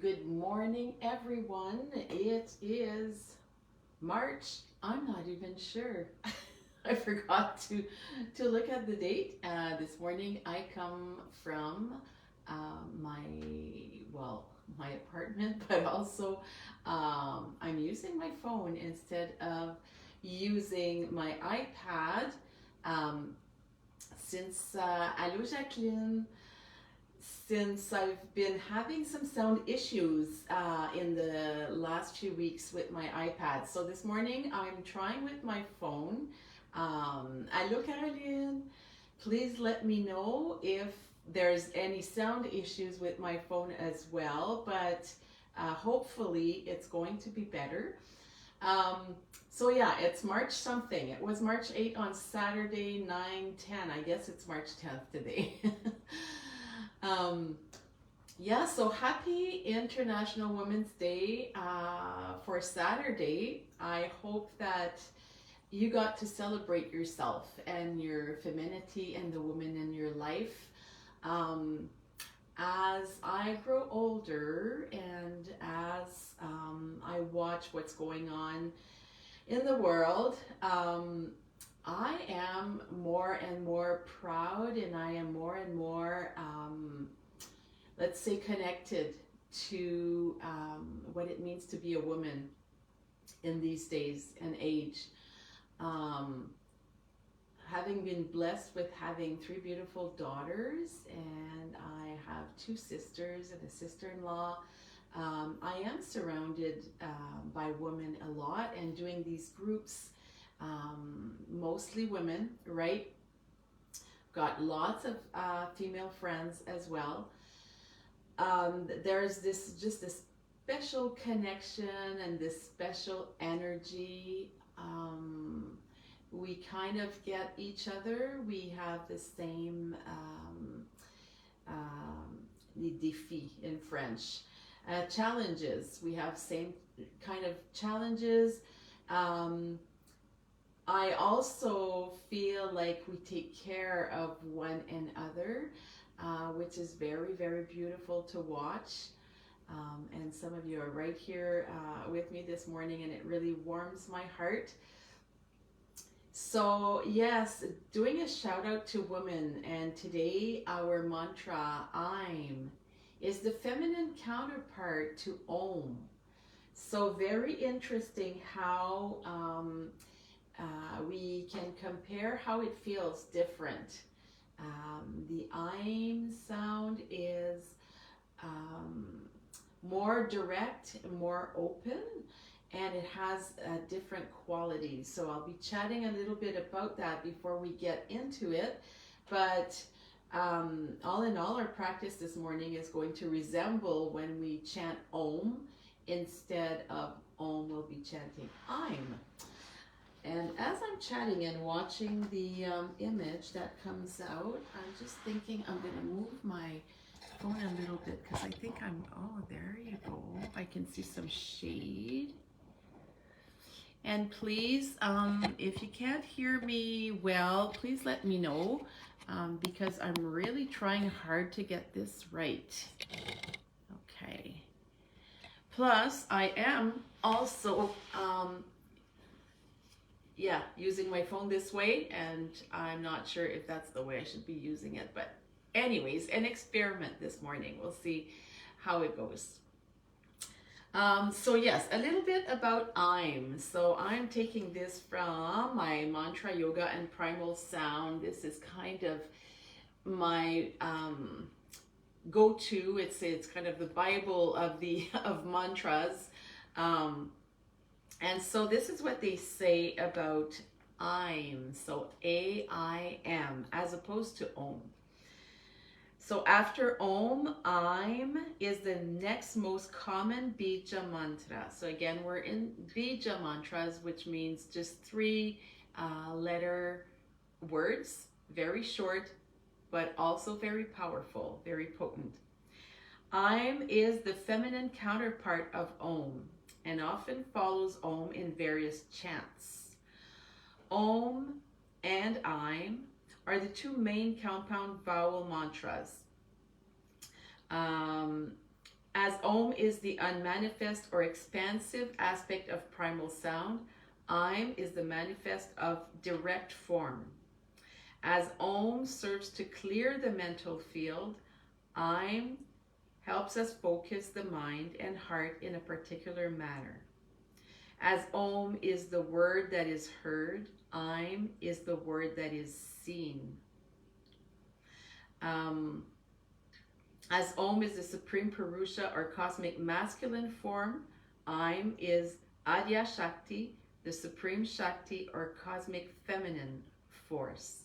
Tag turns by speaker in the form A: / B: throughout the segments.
A: Good morning, everyone. It is March. I'm not even sure. I forgot to look at the date. This morning, I come from my my apartment, but also I'm using my phone instead of using my iPad. Um, since Allô Jacqueline, since I've been having some sound issues in the last few weeks with my iPad. So this morning I'm trying with my phone. Allô Caroline, please let me know if there's any sound issues with my phone as well, but hopefully it's going to be better. Um, so yeah, it's March something. It was March 8 on Saturday, 9/10. I guess it's March 10th today. um, yeah, so happy International Women's Day for Saturday. I hope that you got to celebrate yourself and your femininity and the woman in your life. Um, as I grow older and as I watch what's going on in the world, I am more and more proud and I am more and more, let's say, connected to what it means to be a woman in these days and age. Um, Having been blessed with having three beautiful daughters, and I have two sisters and a sister-in-law. I am surrounded by women a lot and doing these groups, mostly women, right? Got lots of female friends as well. There's this special connection and this special energy. We kind of get each other. We have the same les défis in French, challenges. We have same kind of challenges. Um, I also feel like we take care of one another, which is very, very beautiful to watch. And some of you are right here with me this morning, and it really warms my heart. So, yes, doing a shout out to women, and today our mantra, I'm, is the feminine counterpart to Om. So, very interesting how we can compare how it feels different. The I'm sound is um, more direct, more open, and it has different qualities. So I'll be chatting a little bit about that before we get into it. But all in all, our practice this morning is going to resemble when we chant Om. Instead of Om, we'll be chanting I'm. And as I'm chatting and watching the image that comes out, I'm just thinking I'm going to move my phone a little bit because I think oh, there you go. I can see some shade. And please, if you can't hear me well, please let me know because I'm really trying hard to get this right. Okay. Plus, I am also using my phone this way, and I'm not sure if that's the way I should be using it, but anyways, an experiment this morning. We'll see how it goes. So yes, a little bit about I'm. So I'm taking this from my Mantra Yoga and Primal Sound. This is kind of my go-to. It's kind of the Bible of mantras. And so this is what they say about I'm. So A-I-M as opposed to Om. So after Om, I'm is the next most common Bija mantra. So again, we're in Bija mantras, which means just three letter words, very short, but also very powerful, very potent. I'm is the feminine counterpart of Om and often follows Om in various chants. Om and I'm are the two main compound vowel mantras. As Om is the unmanifest or expansive aspect of primal sound, Aim is the manifest of direct form. As Om serves to clear the mental field, Aim helps us focus the mind and heart in a particular manner. As Om is the word that is heard, Aim is the word that is seen. As Om is the Supreme Purusha or cosmic masculine form, Aim is Adya Shakti, the Supreme Shakti or cosmic feminine force.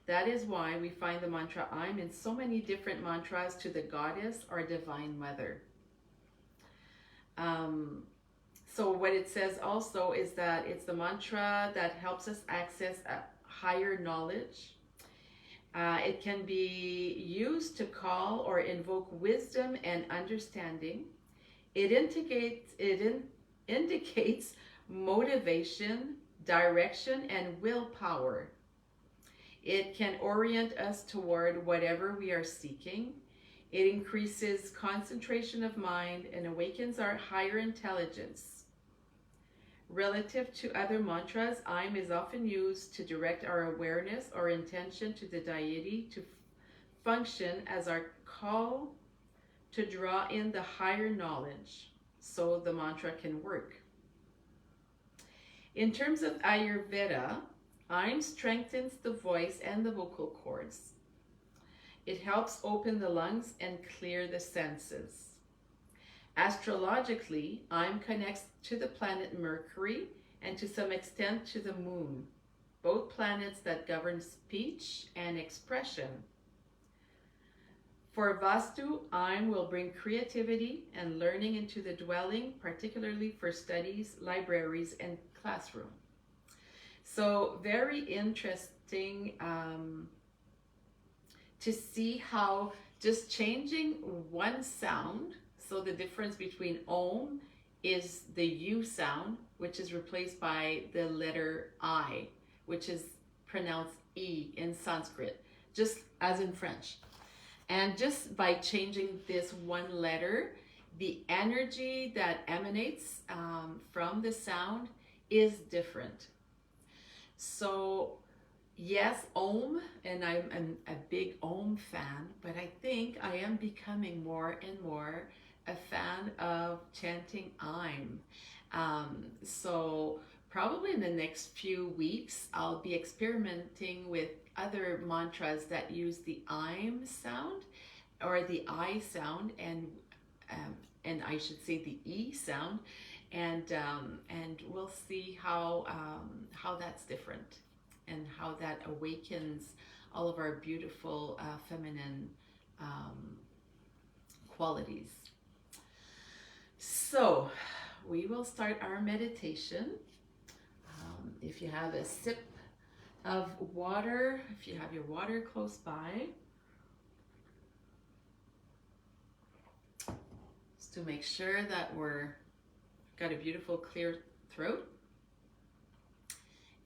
A: That is why we find the mantra Aim in so many different mantras to the goddess or divine mother. So what it says also is that it's the mantra that helps us access a higher knowledge. It can be used to call or invoke wisdom and understanding. It indicates motivation, direction, and willpower. It can orient us toward whatever we are seeking. It increases concentration of mind and awakens our higher intelligence. Relative to other mantras, Aim is often used to direct our awareness or intention to the deity to function as our call to draw in the higher knowledge so the mantra can work. In terms of Ayurveda, Aim strengthens the voice and the vocal cords. It helps open the lungs and clear the senses. Astrologically, Aim connects to the planet Mercury and to some extent to the moon, both planets that govern speech and expression. For Vastu, Aim will bring creativity and learning into the dwelling, particularly for studies, libraries, and classroom. So very interesting to see how just changing one sound, so the difference between Om is the U sound, which is replaced by the letter I, which is pronounced E in Sanskrit, just as in French. And just by changing this one letter, the energy that emanates from the sound is different. So yes, Om, and I'm a big Om fan, but I think I am becoming more and more a fan of chanting Aim. So probably in the next few weeks, I'll be experimenting with other mantras that use the Aim sound or the I sound, and I should say the E sound, and we'll see how that's different and how that awakens all of our beautiful feminine qualities. So we will start our meditation. If you have a sip of water, if you have your water close by, just to make sure that we're got a beautiful clear throat.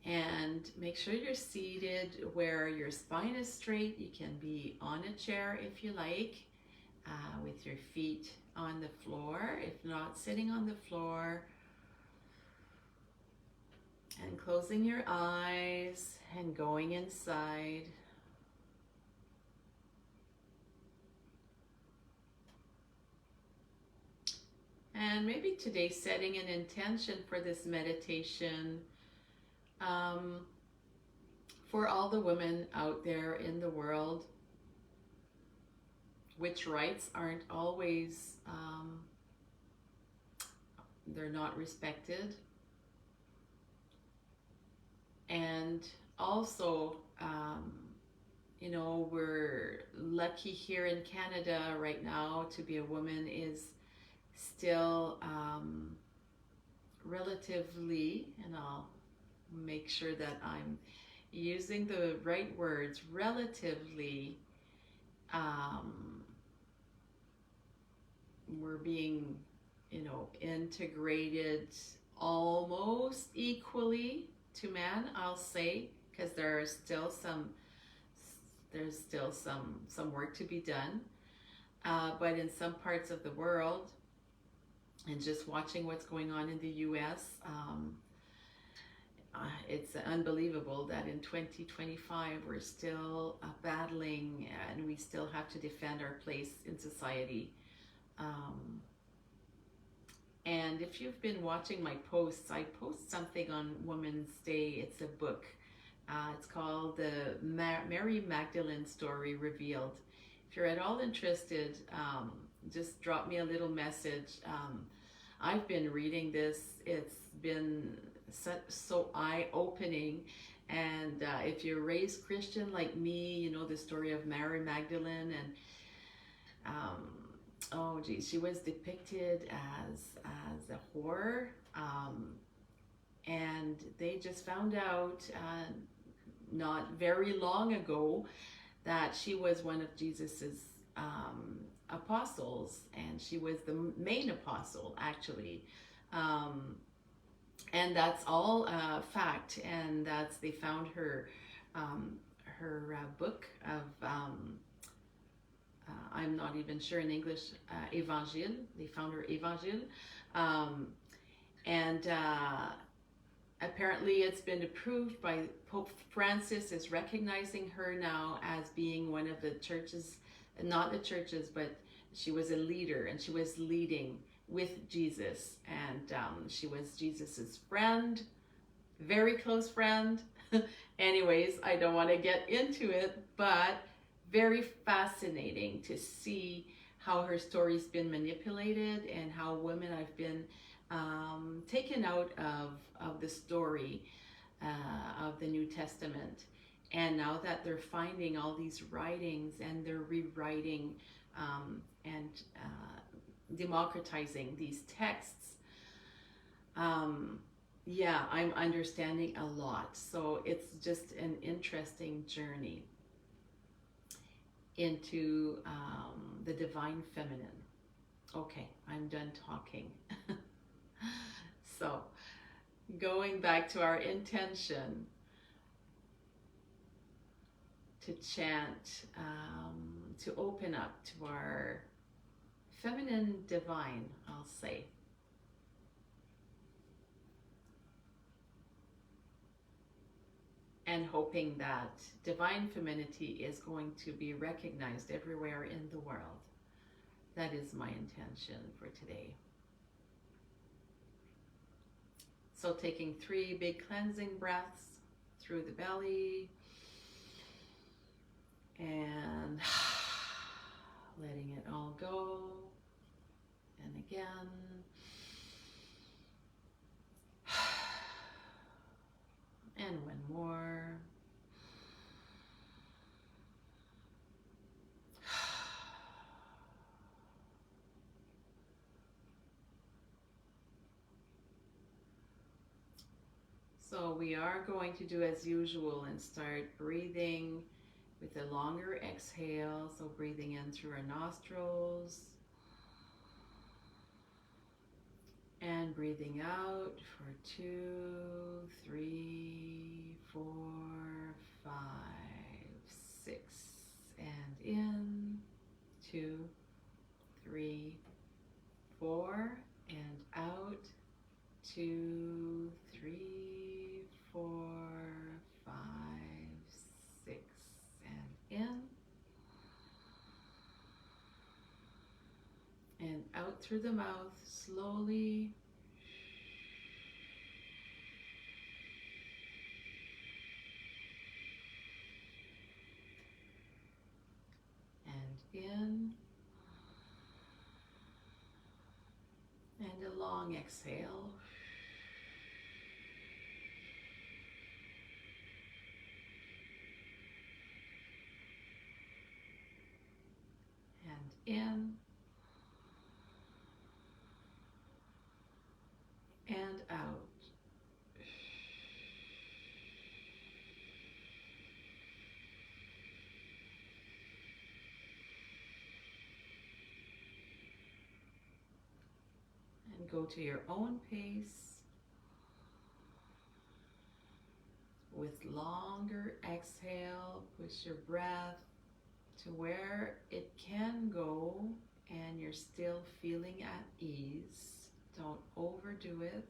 A: And make sure you're seated where your spine is straight. You can be on a chair if you like, with your feet on the floor, if not sitting on the floor. And closing your eyes and going inside. And maybe today setting an intention for this meditation for all the women out there in the world, which rights aren't always, they're not respected. And also, you know, we're lucky here in Canada right now to be a woman is still relatively, and I'll make sure that I'm using the right words, relatively, we're being, you know, integrated almost equally to man, I'll say, because there's still some work to be done. but in some parts of the world, and just watching what's going on in the US, it's unbelievable that in 2025 we're still battling, and we still have to defend our place in society. Um, and if you've been watching my posts, I post something on Women's Day. It's a book. It's called The Mary Magdalene Story Revealed. If you're at all interested, just drop me a little message. I've been reading this. It's been so eye-opening. And if you're raised Christian like me, you know the story of Mary Magdalene. And oh geez, she was depicted as a whore. And they just found out not very long ago that she was one of Jesus's apostles, and she was the main apostle, actually. And that's all fact, and they found her book of I'm not even sure in English, Evangile. They found her Evangile, and apparently it's been approved by Pope Francis is recognizing her now as being one of the churches, not the churches, but she was a leader, and she was leading with Jesus, and she was Jesus's friend, very close friend. Anyways, I don't want to get into it, but very fascinating to see how her story's been manipulated and how women have been taken out of the story of the New Testament. And now that they're finding all these writings, and they're rewriting and democratizing these texts, yeah, I'm understanding a lot. So it's just an interesting journey into the divine feminine. Okay, I'm done talking. So, going back to our intention to chant, to open up to our feminine divine, I'll say. And hoping that divine femininity is going to be recognized everywhere in the world. That is my intention for today. So taking 3 big cleansing breaths through the belly, and letting it all go. And again. And one more. So we are going to do as usual and start breathing with a longer exhale. So breathing in through our nostrils and breathing out for 2, 3, 4, 5, 6, and in 2, 3, 4, and out 2, 3, 4, 5, 6, and in and out through the mouth slowly. And in, and a long exhale. And in, and out. And go to your own pace with longer exhale. Push your breath to where it can go still feeling at ease. Don't overdo it.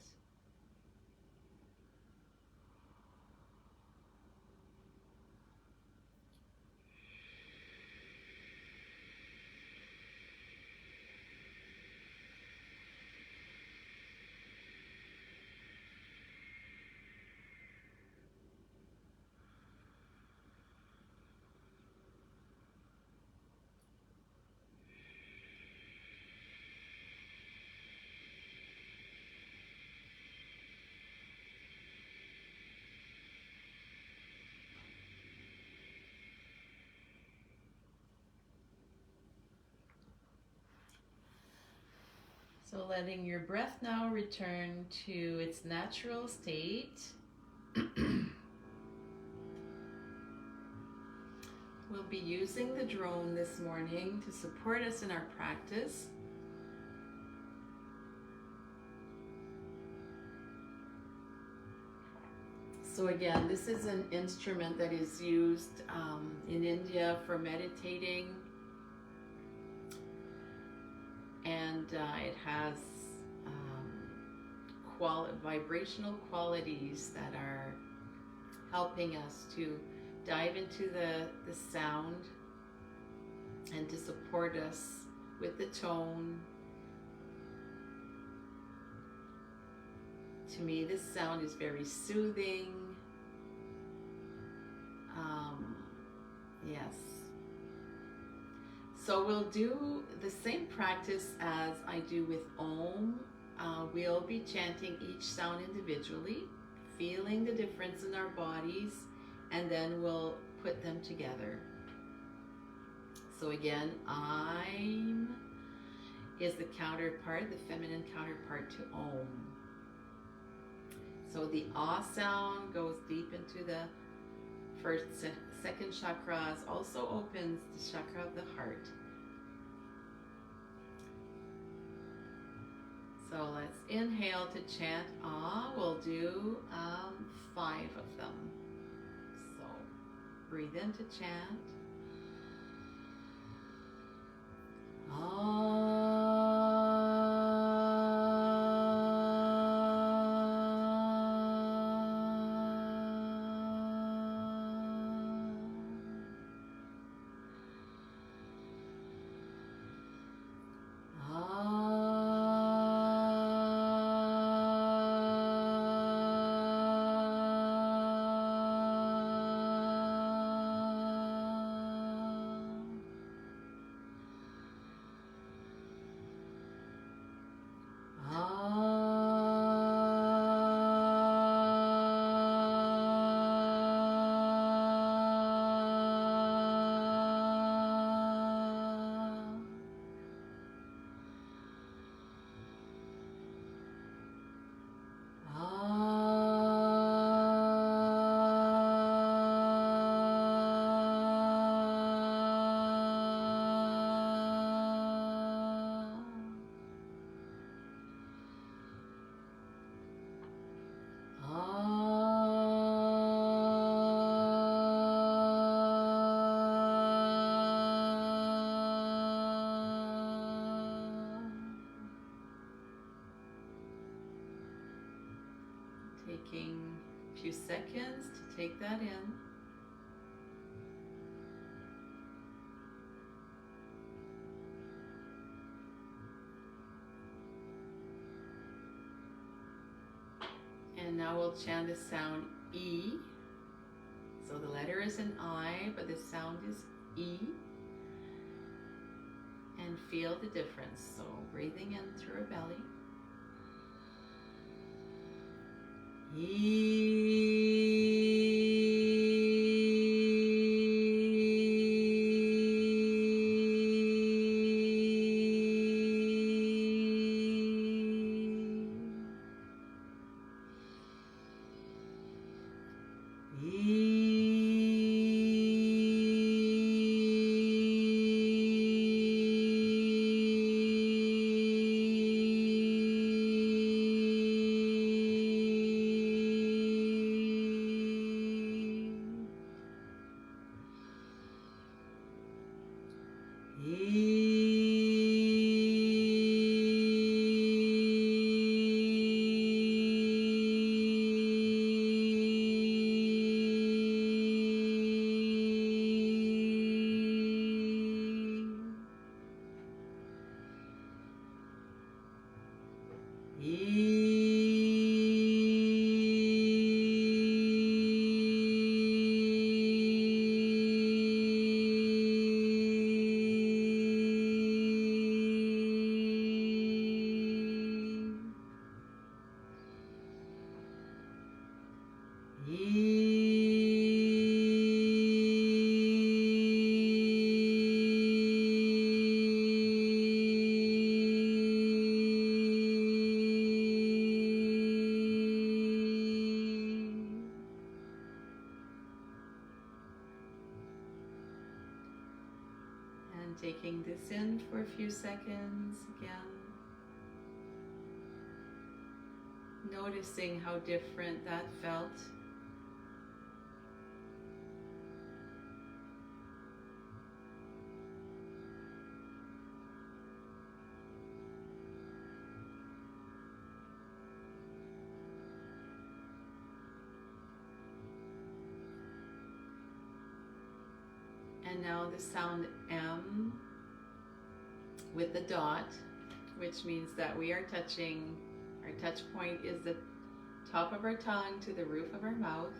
A: So letting your breath now return to its natural state. We'll be using the drone this morning to support us in our practice. So again, this is an instrument that is used in India for meditating, and it has vibrational qualities that are helping us to dive into the sound and to support us with the tone. To me, this sound is very soothing. Yes. So we'll do the same practice as I do with Om. We'll be chanting each sound individually, feeling the difference in our bodies, and then we'll put them together. So again, I'm is the counterpart, the feminine counterpart to Om. So the Ah sound goes deep into the first, second chakras, also opens the chakra of the heart. So let's inhale to chant Ah. We'll do 5 of them. So breathe in to chant Ah. Taking a few seconds to take that in. And now we'll chant the sound E. So the letter is an I, but the sound is E. And feel the difference. So breathing in through our belly. taking this in for a few seconds again. Noticing how different that felt. And now the sound M with the dot, which means that we are touching, our touch point is the top of our tongue to the roof of our mouth.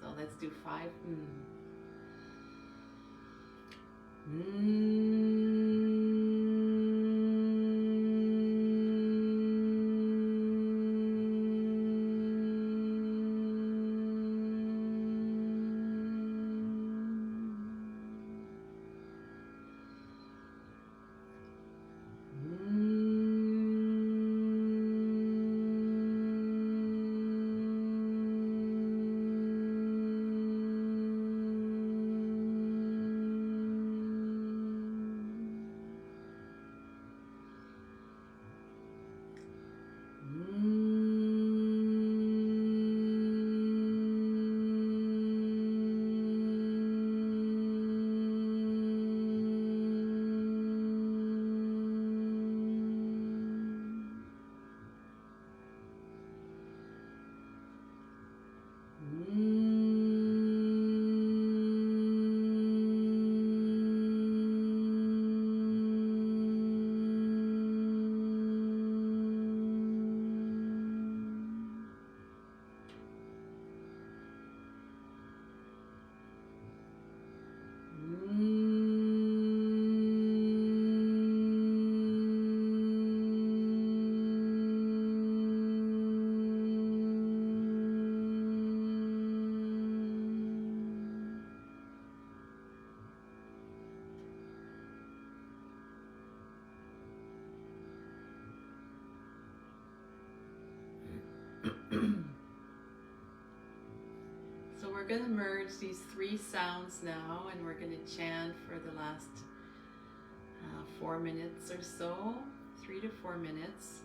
A: So let's do 5 So we're going to merge these 3 sounds now, and we're going to chant for the last 4 minutes or so, 3 to 4 minutes.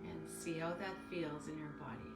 A: And see how that feels in your body.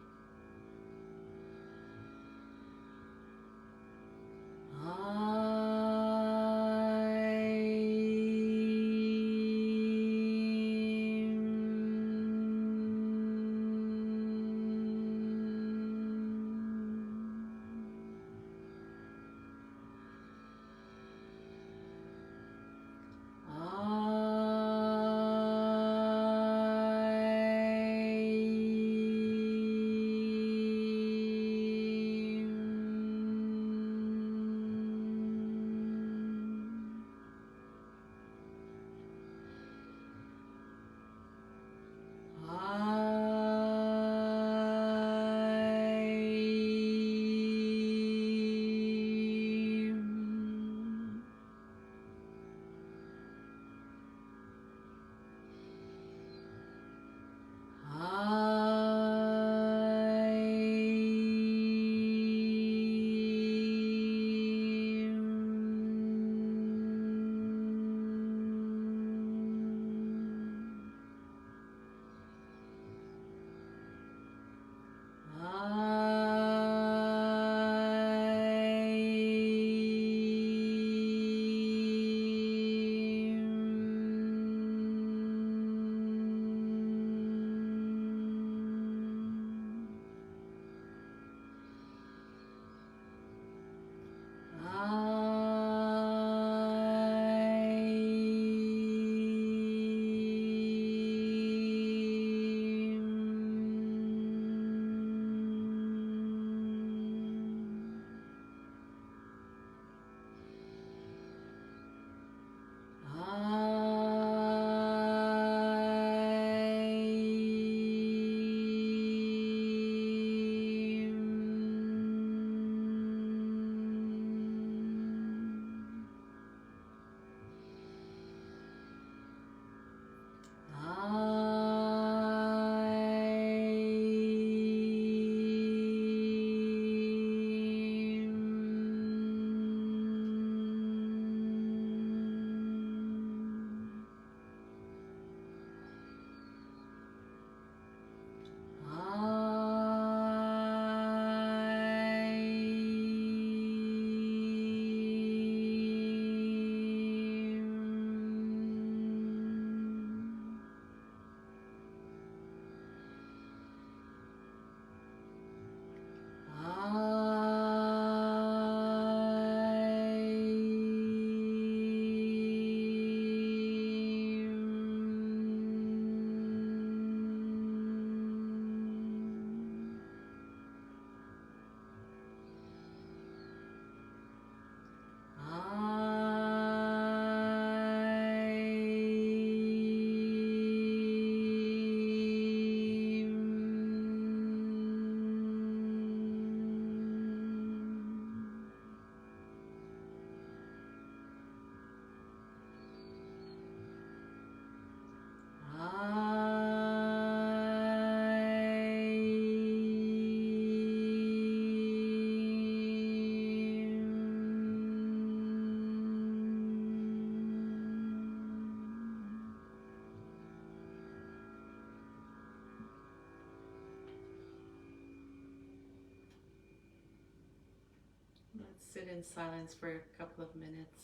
A: Let's sit in silence for a couple of minutes.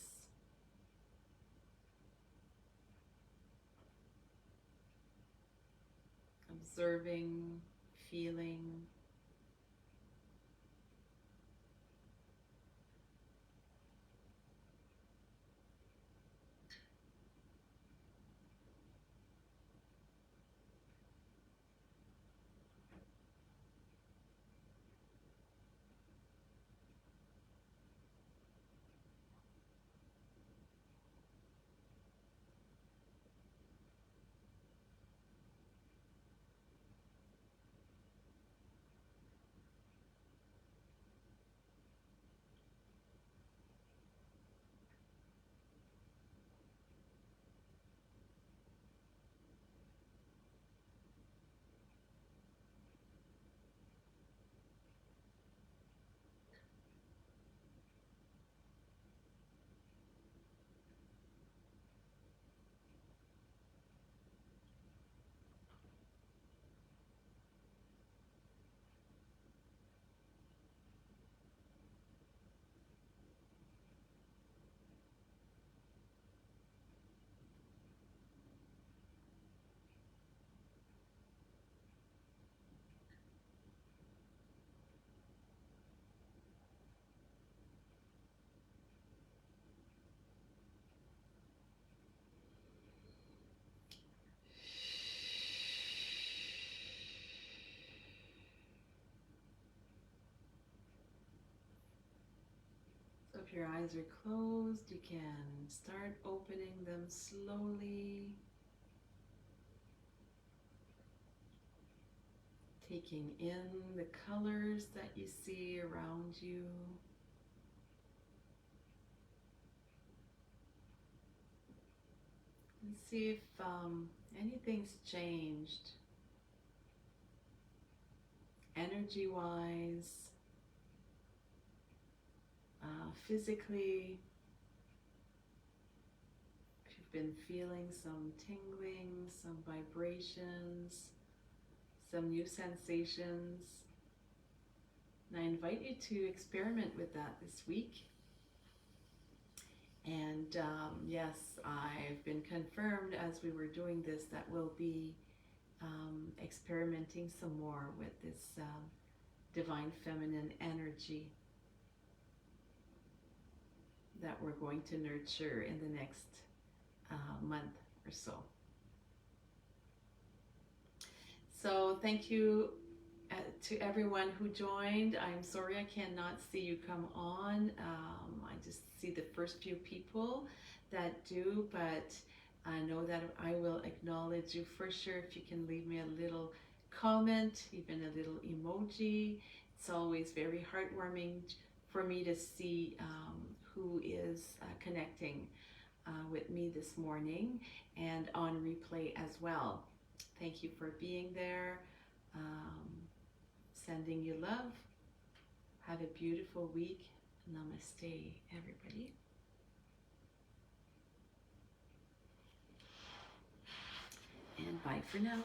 A: Observing, feeling. So if your eyes are closed, you can start opening them slowly, taking in the colors that you see around you. And see if anything's changed energy-wise, physically. If you've been feeling some tingling, some vibrations, some new sensations. And I invite you to experiment with that this week. And yes, I've been confirmed as we were doing this that we'll be experimenting some more with this divine feminine energy that we're going to nurture in the next month or so. So thank you to everyone who joined. I'm sorry I cannot see you come on. I just see the first few people that do, but I know that I will acknowledge you for sure if you can leave me a little comment, even a little emoji. It's always very heartwarming for me to see who is connecting with me this morning and on replay as well. Thank you for being there. Sending you love. Have a beautiful week. Namaste, everybody. And bye for now.